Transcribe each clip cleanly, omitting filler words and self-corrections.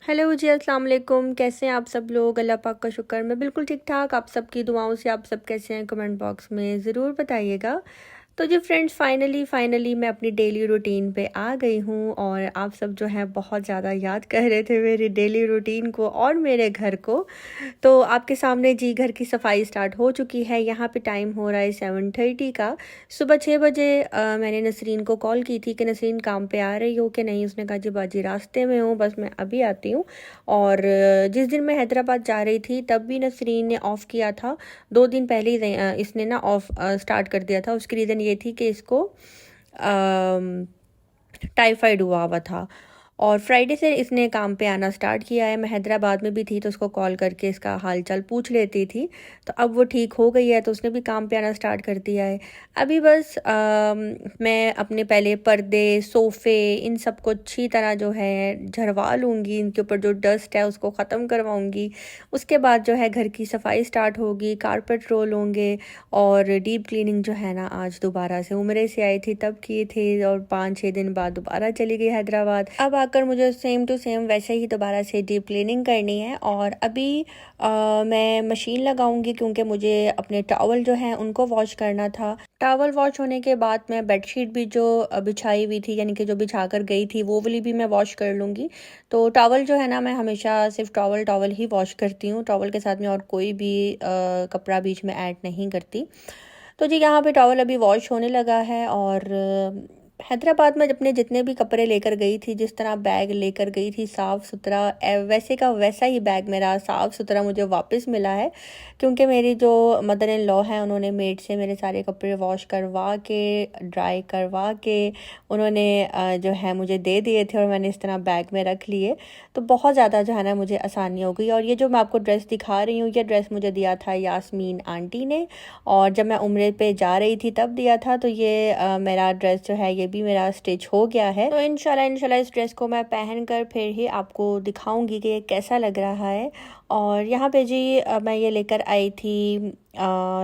Hello जी, अस्सलाम वालेकुम। कैसे हैं आप सब लोग? अल्लाह पाक का शुक्र, मैं बिल्कुल ठीक ठाक। आप सबकी दुआओं से आप सब कैसे हैं? कमेंट बॉक्स में ज़रूर बताइएगा। तो जी फ्रेंड्स, फाइनली मैं अपनी डेली रूटीन पे आ गई हूँ और आप सब जो है बहुत ज़्यादा याद कर रहे थे मेरी डेली रूटीन को और मेरे घर को। तो आपके सामने जी घर की सफाई स्टार्ट हो चुकी है। यहाँ पे टाइम हो रहा है 7:30 का। सुबह 6 बजे मैंने नसरीन को कॉल की थी कि नसरीन काम पे आ रही हो कि नहीं। उसने कहा जी बाजी रास्ते में हूँ, बस मैं अभी आती हूँ। और जिस दिन मैं हैदराबाद जा रही थी तब भी नसरीन ने ऑफ़ किया था। 2 दिन पहले ही इसने ना ऑफ स्टार्ट कर दिया था। उसकी रीज़न ये थी कि इसको टाइफाइड हुआ हुआ था। और फ्राइडे से इसने काम पे आना स्टार्ट किया है। मैं हैदराबाद में भी थी तो उसको कॉल करके इसका हाल चाल पूछ लेती थी। तो अब वो ठीक हो गई है तो उसने भी काम पे आना स्टार्ट कर दिया है। अभी बस मैं अपने पहले पर्दे सोफ़े इन सब को अच्छी तरह जो है झड़वा लूँगी। इनके ऊपर जो डस्ट है उसको ख़त्म करवाऊँगी। उसके बाद जो है घर की सफाई स्टार्ट होगी, कारपेट रोल होंगे। और डीप क्लीनिंग जो है ना आज दोबारा से उम्रे से आई थी तब की थी और 5-6 दिन बाद दोबारा चली गई हैदराबाद। अब आकर मुझे सेम टू सेम वैसे ही दोबारा से डीप क्लीनिंग करनी है। और अभी मैं मशीन लगाऊंगी क्योंकि मुझे अपने टॉवल जो हैं उनको वॉश करना था। टॉवल वॉश होने के बाद मैं बेडशीट भी जो बिछाई हुई थी यानी कि जो बिछा कर गई थी वो वाली भी मैं वॉश कर लूँगी। तो टॉवल जो है ना मैं हमेशा सिर्फ टॉवल टॉवल ही वॉश करती हूँ। टॉवल के साथ में और कोई भी कपड़ा बीच में ऐड नहीं करती। तो जी यहाँ पे टॉवल अभी वॉश होने लगा है। और हैदराबाद में अपने जितने भी कपड़े लेकर गई थी, जिस तरह बैग लेकर गई थी साफ़ सुथरा, वैसे का वैसा ही बैग मेरा साफ़ सुथरा मुझे वापस मिला है। क्योंकि मेरी जो मदर इन लॉ हैं उन्होंने मेड से मेरे सारे कपड़े वॉश करवा के ड्राई करवा के उन्होंने जो है मुझे दे दिए थे और मैंने इस तरह बैग में रख लिए। तो बहुत ज़्यादा जो है ना मुझे आसानी हो गई। और ये जो मैं आपको ड्रेस दिखा रही हूँ ये ड्रेस मुझे दिया था यास्मीन आंटी ने। और जब मैं उम्रे पे जा रही थी तब दिया था। तो ये मेरा ड्रेस जो है ये भी मेरा स्टिच हो गया है। तो इंशाल्लाह इस ड्रेस को मैं पहन कर फिर ही आपको दिखाऊंगी कि ये कैसा लग रहा है। और यहाँ पे जी मैं ये लेकर आई थी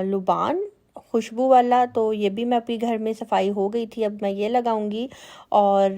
लुबान खुशबू वाला। तो ये भी मैं अपनी घर में सफाई हो गई थी, अब मैं ये लगाऊंगी। और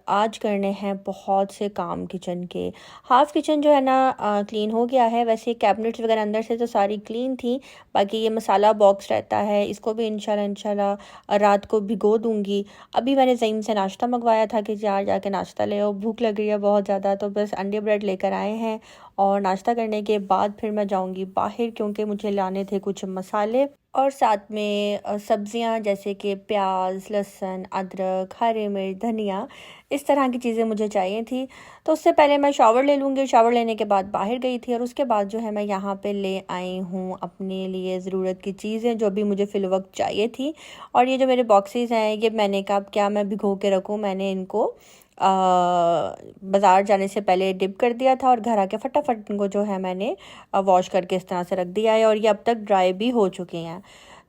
आज करने हैं बहुत से काम किचन के। हाफ किचन जो है ना क्लीन हो गया है। वैसे कैबिनेट्स वगैरह अंदर से तो सारी क्लीन थी। बाकी ये मसाला बॉक्स रहता है इसको भी इंशाल्लाह रात को भिगो दूंगी। अभी मैंने ज़ईम से नाश्ता मंगवाया था कि यार जाके नाश्ता ले आओ, भूख लग रही है बहुत ज़्यादा। तो बस अंडे ब्रेड लेकर आए हैं। और नाश्ता करने के बाद फिर मैं जाऊंगी बाहर क्योंकि मुझे लाने थे कुछ मसाले और साथ में सब्जियां जैसे कि प्याज लहसुन अदरक हरी मिर्च धनिया इस तरह की चीज़ें मुझे चाहिए थी। तो उससे पहले मैं शावर ले लूँगी। शावर लेने के बाद बाहर गई थी और उसके बाद जो है मैं यहाँ पे ले आई हूँ अपने लिए ज़रूरत की चीज़ें जो भी मुझे फ़िल वक्त चाहिए थी। और ये जो मेरे बॉक्सेस हैं ये मैंने कहा क्या मैं भिगो के रखूँ, मैंने इनको बाज़ार जाने से पहले डिप कर दिया था और घर आके फटाफट इनको जो है मैंने वॉश करके इस तरह से रख दिया है। और ये अब तक ड्राई भी हो चुके हैं।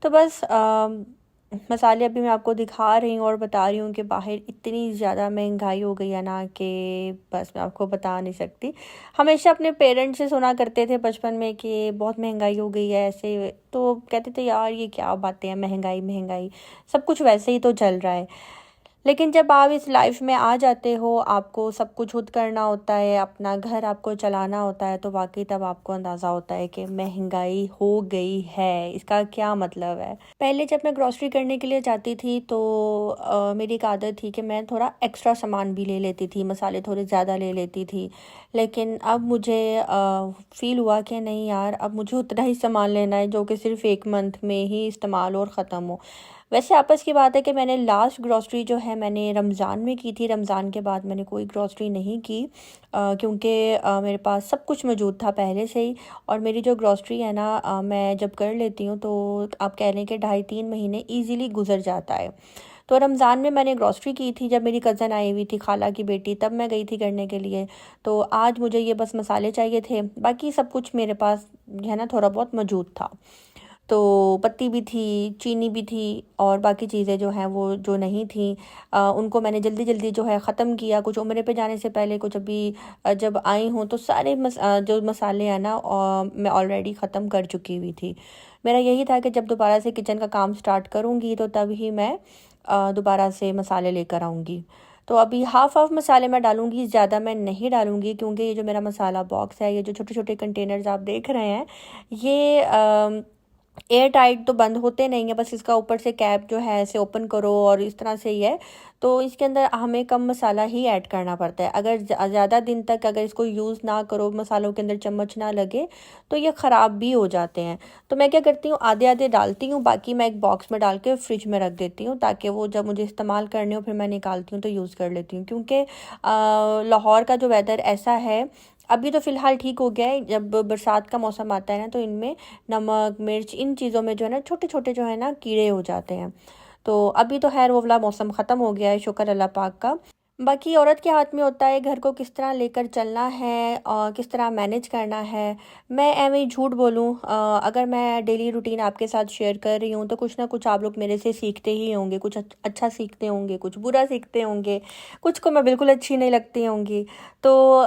तो बस मसाले अभी मैं आपको दिखा रही हूँ और बता रही हूँ कि बाहर इतनी ज़्यादा महंगाई हो गई है ना कि बस मैं आपको बता नहीं सकती। हमेशा अपने पेरेंट्स से सुना करते थे बचपन में कि बहुत महंगाई हो गई है ऐसे, तो कहते थे यार ये क्या बातें हैं, महंगाई महंगाई सब कुछ वैसे ही तो चल रहा है। लेकिन जब आप इस लाइफ में आ जाते हो आपको सब कुछ खुद करना होता है, अपना घर आपको चलाना होता है, तो वाकई तब आपको अंदाज़ा होता है कि महंगाई हो गई है, इसका क्या मतलब है। पहले जब मैं ग्रॉसरी करने के लिए जाती थी तो मेरी एक आदत थी कि मैं थोड़ा एक्स्ट्रा सामान भी ले लेती थी, मसाले थोड़े ज़्यादा ले लेती थी। लेकिन अब मुझे फ़ील हुआ कि नहीं यार अब मुझे उतना ही सामान लेना है जो कि सिर्फ़ 1 मंथ में ही इस्तेमाल और ख़त्म हो। वैसे आपस की बात है कि मैंने लास्ट ग्रॉसरी जो है मैंने रमज़ान में की थी। रमज़ान के बाद मैंने कोई ग्रॉसरी नहीं की क्योंकि मेरे पास सब कुछ मौजूद था पहले से ही। और मेरी जो ग्रॉसरी है ना मैं जब कर लेती हूँ तो आप कह लें कि 2.5-3 महीने ईज़िली गुजर जाता है। तो रमज़ान में मैंने ग्रॉसरी की थी जब मेरी कज़न आई हुई थी, खाला की बेटी, तब मैं गई थी करने के लिए। तो आज मुझे ये बस मसाले चाहिए थे, बाकी सब कुछ मेरे पास है ना थोड़ा बहुत मौजूद था। तो पत्ती भी थी, चीनी भी थी और बाकी चीज़ें जो हैं वो जो नहीं थी उनको मैंने जल्दी जल्दी जो है ख़त्म किया। कुछ उम्रे पे जाने से पहले, कुछ अभी जब आई हूँ तो सारे जो मसाले हैं ना मैं ऑलरेडी ख़त्म कर चुकी हुई थी। मेरा यही था कि जब दोबारा से किचन का काम स्टार्ट करूँगी तो तब ही मैं दोबारा से मसाले लेकर आऊँगी। तो अभी हाफ़ हाफ़ मसाले मैं डालूँगी, ज़्यादा मैं नहीं डालूँगी, क्योंकि ये जो मेरा मसाला बॉक्स है, ये जो छोटे छोटे कंटेनर्स आप देख रहे हैं, ये एयर टाइट तो बंद होते नहीं है, बस इसका ऊपर से कैप जो है ऐसे ओपन करो और इस तरह से ही है। तो इसके अंदर हमें कम मसाला ही ऐड करना पड़ता है। अगर ज़्यादा दिन तक अगर इसको यूज़ ना करो, मसालों के अंदर चम्मच ना लगे, तो ये ख़राब भी हो जाते हैं। तो मैं क्या करती हूँ, आधे आधे डालती हूँ, बाकी मैं एक बॉक्स में डाल के फ्रिज में रख देती हूँ, ताकि वो जब मुझे इस्तेमाल करने हो फिर मैं निकालती हूँ तो यूज़ कर लेती हूँ। क्योंकि लाहौर का जो वेदर ऐसा है, अभी तो फ़िलहाल ठीक हो गया है, जब बरसात का मौसम आता है ना, तो इनमें नमक मिर्च इन चीज़ों में जो है ना छोटे छोटे जो है ना कीड़े हो जाते हैं। तो अभी तो खैर वो वाला मौसम ख़त्म हो गया है, शुक्र अल्लाह पाक का। बाकी औरत के हाथ में होता है घर को किस तरह लेकर चलना है और किस तरह मैनेज करना है। मैं एवं ही झूठ बोलूँ, अगर मैं डेली रूटीन आपके साथ शेयर कर रही हूँ तो कुछ ना कुछ आप लोग मेरे से सीखते ही होंगे, कुछ अच्छा सीखते होंगे, कुछ बुरा सीखते होंगे, कुछ को मैं बिल्कुल अच्छी नहीं लगती होंगी। तो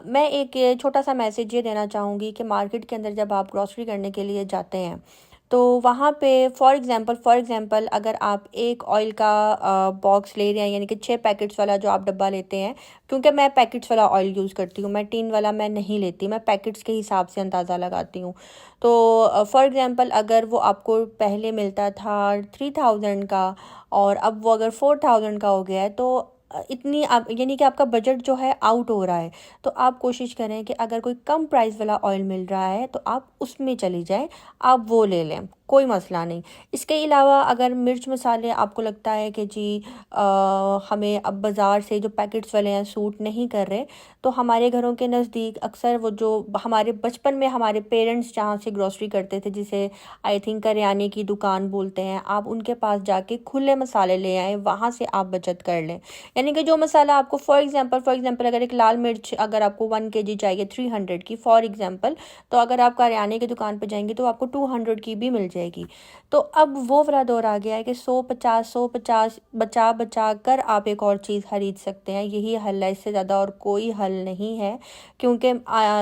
मैं एक छोटा सा मैसेज ये देना चाहूँगी कि मार्केट के अंदर जब आप ग्रॉसरी करने के लिए जाते हैं, तो वहाँ पे फॉर एग्ज़ाम्पल अगर आप एक ऑयल का बॉक्स ले रहे हैं, यानी कि 6 पैकेट्स वाला जो आप डब्बा लेते हैं, क्योंकि मैं पैकेट्स वाला ऑयल यूज़ करती हूँ, मैं टिन वाला मैं नहीं लेती, मैं पैकेट्स के हिसाब से अंदाज़ा लगाती हूँ। तो फॉर एग्ज़ाम्पल अगर वो आपको पहले मिलता था 3000 का और अब वो अगर 4000 का हो गया है, तो इतनी आप यानी कि आपका बजट जो है आउट हो रहा है। तो आप कोशिश करें कि अगर कोई कम प्राइस वाला ऑयल मिल रहा है तो आप उसमें चली जाएं, आप वो ले लें, कोई मसला नहीं। इसके अलावा अगर मिर्च मसाले आपको लगता है कि जी हमें अब बाज़ार से जो पैकेट्स वाले हैं सूट नहीं कर रहे, तो हमारे घरों के नज़दीक अक्सर वो जो हमारे बचपन में हमारे पेरेंट्स जहाँ से ग्रॉसरी करते थे, जिसे आई थिंक करियाने की दुकान बोलते हैं, आप उनके पास जाके खुले मसाले ले आएँ, वहाँ से आप बचत कर लें। यानी कि जो मसाला आपको फॉर एग्ज़ाम्पल अगर एक लाल मिर्च अगर आपको 1 kg चाहिए 300 की फॉर एग्ज़ाम्पल, तो अगर आप करियाने की दुकान पर जाएंगे तो आपको 200 की भी मिल जाएगी। तो अब वो वाला दौर आ गया है कि 150 बचा बचा कर आप एक और चीज़ खरीद सकते हैं। यही हल है, इससे ज़्यादा और कोई हल नहीं है। क्योंकि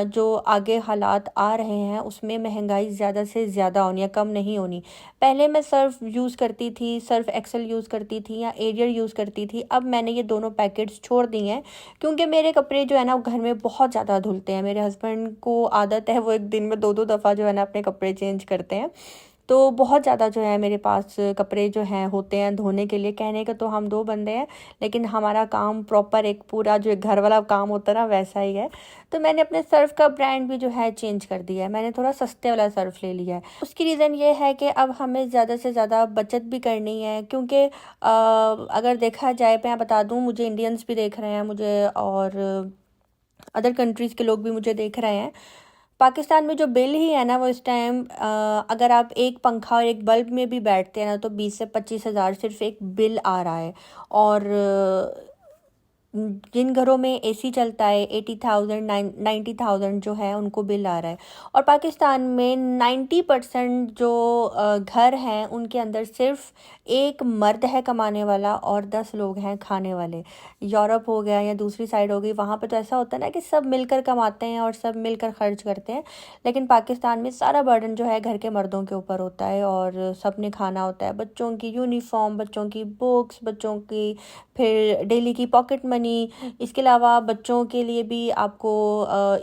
जो आगे हालात आ रहे हैं उसमें महंगाई ज़्यादा से ज़्यादा होनी है, कम नहीं होनी। पहले मैं सर्फ़ यूज़ करती थी, सर्फ़ एक्सेल यूज़ करती थी या एरियल यूज़ करती थी, अब मैंने ये दोनों पैकेट्स छोड़ दिए हैं, क्योंकि मेरे कपड़े जो है ना वो घर में बहुत ज़्यादा धुलते हैं। मेरे हस्बैंड को आदत है, वो एक दिन में 2-2 दफ़ा जो है ना अपने कपड़े चेंज करते हैं। तो बहुत ज़्यादा जो है मेरे पास कपड़े जो हैं होते हैं धोने के लिए। कहने का तो हम 2 बंदे हैं, लेकिन हमारा काम प्रॉपर एक पूरा जो एक घर वाला काम होता है ना वैसा ही है। तो मैंने अपने सर्फ़ का ब्रांड भी जो है चेंज कर दिया है, मैंने थोड़ा सस्ते वाला सर्फ़ ले लिया है। उसकी रीज़न ये है कि अब हमें ज़्यादा से ज़्यादा बचत भी करनी है, क्योंकि अगर देखा जाए, मैं बता दूँ, मुझे इंडियंस भी देख रहे हैं मुझे, और अदर कंट्रीज़ के लोग भी मुझे देख रहे हैं। पाकिस्तान में जो बिल ही है ना वो इस टाइम, अगर आप एक पंखा और एक बल्ब में भी बैठते हैं ना, तो 20 से 25 हज़ार सिर्फ एक बिल आ रहा है। और जिन घरों में एसी चलता है 80,000 90,000 जो है उनको बिल आ रहा है। और पाकिस्तान में 90% जो घर हैं उनके अंदर सिर्फ एक मर्द है कमाने वाला और 10 लोग हैं खाने वाले। यूरोप हो गया या दूसरी साइड हो गई, वहाँ पे तो ऐसा होता है ना कि सब मिलकर कमाते हैं और सब मिलकर खर्च करते हैं। लेकिन पाकिस्तान में सारा बर्डन जो है घर के मर्दों के ऊपर होता है, और सब ने खाना होता है। बच्चों की यूनिफॉर्म, बच्चों की बुक्स, बच्चों की फिर डेली की पॉकेट मनी, इसके अलावा बच्चों के लिए भी आपको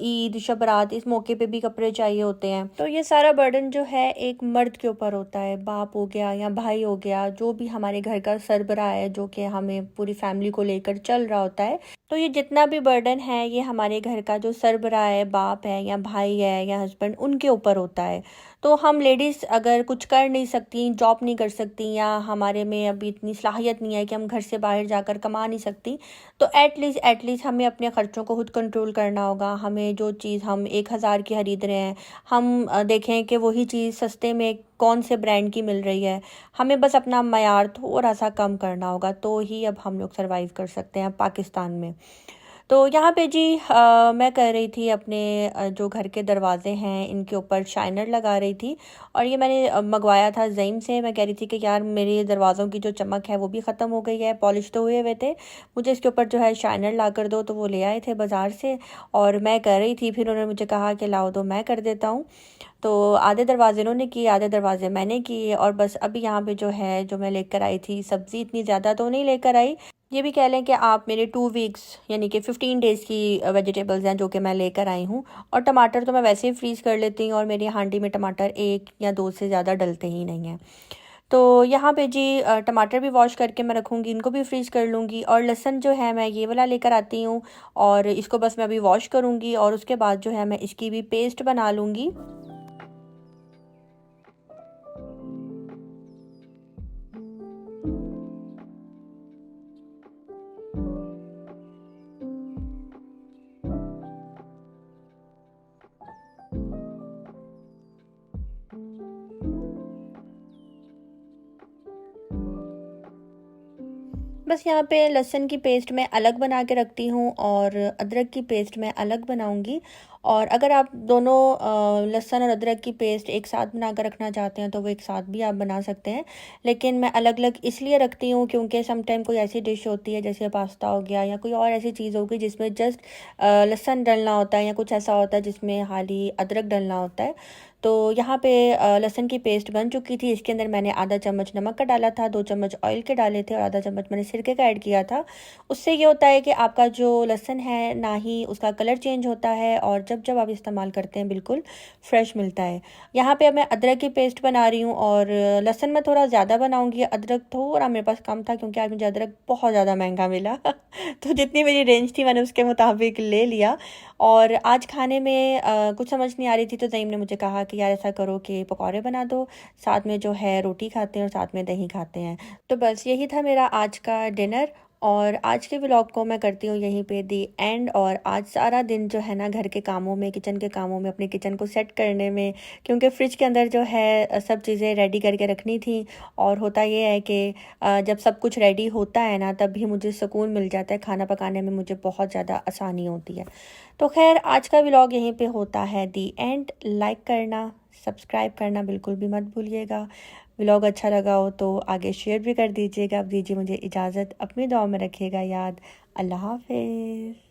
ईद शब रात इस मौके पे भी कपड़े चाहिए होते हैं। तो ये सारा बर्डन जो है एक मर्द के ऊपर होता है, बाप हो गया या भाई हो गया, जो भी हमारे घर का सरबराह है, जो कि हमें पूरी फैमिली को लेकर चल रहा होता है। तो ये जितना भी बर्डन है ये हमारे घर का जो सरबराह है, बाप है या भाई है या हस्बैंड, उनके ऊपर होता है। तो हम लेडीज़ अगर कुछ कर नहीं सकती, जॉब नहीं कर सकती, या हमारे में अभी इतनी सलाहियत नहीं है कि हम घर से बाहर जाकर कमा नहीं सकती, तो एटलीस्ट हमें अपने ख़र्चों को खुद कंट्रोल करना होगा। हमें जो चीज़ हम 1000 की ख़रीद रहे हैं, हम देखें कि वही चीज़ सस्ते में कौन से ब्रांड की मिल रही है। हमें बस अपना मयार थोड़ा सा कम करना होगा, तो ही अब हम लोग सर्वाइव कर सकते हैं पाकिस्तान में। तो यहाँ पे जी मैं कर रही थी अपने जो घर के दरवाजे हैं इनके ऊपर शाइनर लगा रही थी, और ये मैंने मंगवाया था ज़ईम से। मैं कह रही थी कि यार मेरे दरवाज़ों की जो चमक है वो भी ख़त्म हो गई है, पॉलिश तो हुए हुए थे, मुझे इसके ऊपर जो है शाइनर ला कर दो। तो वो ले आए थे बाज़ार से और मैं कर रही थी, फिर उन्होंने मुझे कहा कि लाओ दो मैं कर देता हूँ। तो आधे दरवाजे उन्होंने किए, आधे दरवाजे मैंने किए, और बस अभी यहाँ पे जो है जो मैं लेकर आई थी सब्ज़ी, इतनी ज़्यादा तो नहीं लेकर आई, ये भी कह लें कि आप मेरे 2 वीक्स यानी कि 15 डेज़ की वेजिटेबल्स हैं जो कि मैं लेकर आई हूँ। और टमाटर तो मैं वैसे ही फ्रीज़ कर लेती हूँ और मेरी हांडी में टमाटर 1 या 2 से ज़्यादा डलते ही नहीं हैं। तो यहाँ पे जी टमाटर भी वॉश करके मैं रखूँगी, इनको भी फ्रीज़ कर लूँगी। और लहसुन जो है मैं ये वाला लेकर आती हूँ और इसको बस मैं अभी वॉश करूँगी और उसके बाद जो है मैं इसकी भी पेस्ट बना लूँगी। बस यहाँ पे लहसुन की पेस्ट मैं अलग बना के रखती हूँ और अदरक की पेस्ट मैं अलग बनाऊँगी। और अगर आप दोनों लहसुन और अदरक की पेस्ट एक साथ बना कर रखना चाहते हैं तो वो एक साथ भी आप बना सकते हैं। लेकिन मैं अलग अलग इसलिए रखती हूँ क्योंकि सम टाइम कोई ऐसी डिश होती है जैसे पास्ता हो गया या कोई और ऐसी चीज़ होगी जिसमें जस्ट लहसुन डलना होता है या कुछ ऐसा होता है जिसमें खाली अदरक डलना होता है। तो यहाँ पे लहसुन की पेस्ट बन चुकी थी। इसके अंदर मैंने आधा चम्मच नमक का डाला था, 2 चम्मच ऑयल के डाले थे और आधा चम्मच मैंने सिरके का ऐड किया था। उससे ये होता है कि आपका जो लहसुन है ना ही उसका कलर चेंज होता है और जब आप इस्तेमाल करते हैं बिल्कुल फ्रेश मिलता है। यहाँ पे अब मैं अदरक की पेस्ट बना रही हूँ और लहसुन मैं थोड़ा ज़्यादा बनाऊँगी, अदरक थोड़ा मेरे पास कम था क्योंकि आज मुझे अदरक बहुत ज़्यादा महंगा मिला तो जितनी मेरी रेंज थी मैंने उसके मुताबिक ले लिया। और आज खाने में कुछ समझ नहीं आ रही थी तो ज़ईम ने मुझे कहा कि यार ऐसा करो कि पकौड़े बना दो, साथ में जो है रोटी खाते हैं और साथ में दही खाते हैं। तो बस यही था मेरा आज का डिनर और आज के व्लॉग को मैं करती हूँ यहीं पे दी एंड। और आज सारा दिन जो है ना घर के कामों में, किचन के कामों में, अपने किचन को सेट करने में, क्योंकि फ्रिज के अंदर जो है सब चीज़ें रेडी करके रखनी थी। और होता ये है कि जब सब कुछ रेडी होता है ना तब भी मुझे सुकून मिल जाता है, खाना पकाने में मुझे बहुत ज़्यादा आसानी होती है। तो खैर आज का व्लॉग यहीं पे होता है दी एंड। लाइक करना, सब्सक्राइब करना बिल्कुल भी मत भूलिएगा। व्लॉग अच्छा लगा हो तो आगे शेयर भी कर दीजिएगा। अब दीजिए मुझे इजाज़त, अपनी दुआ में रखिएगा याद। अल्लाह हाफ़िज़।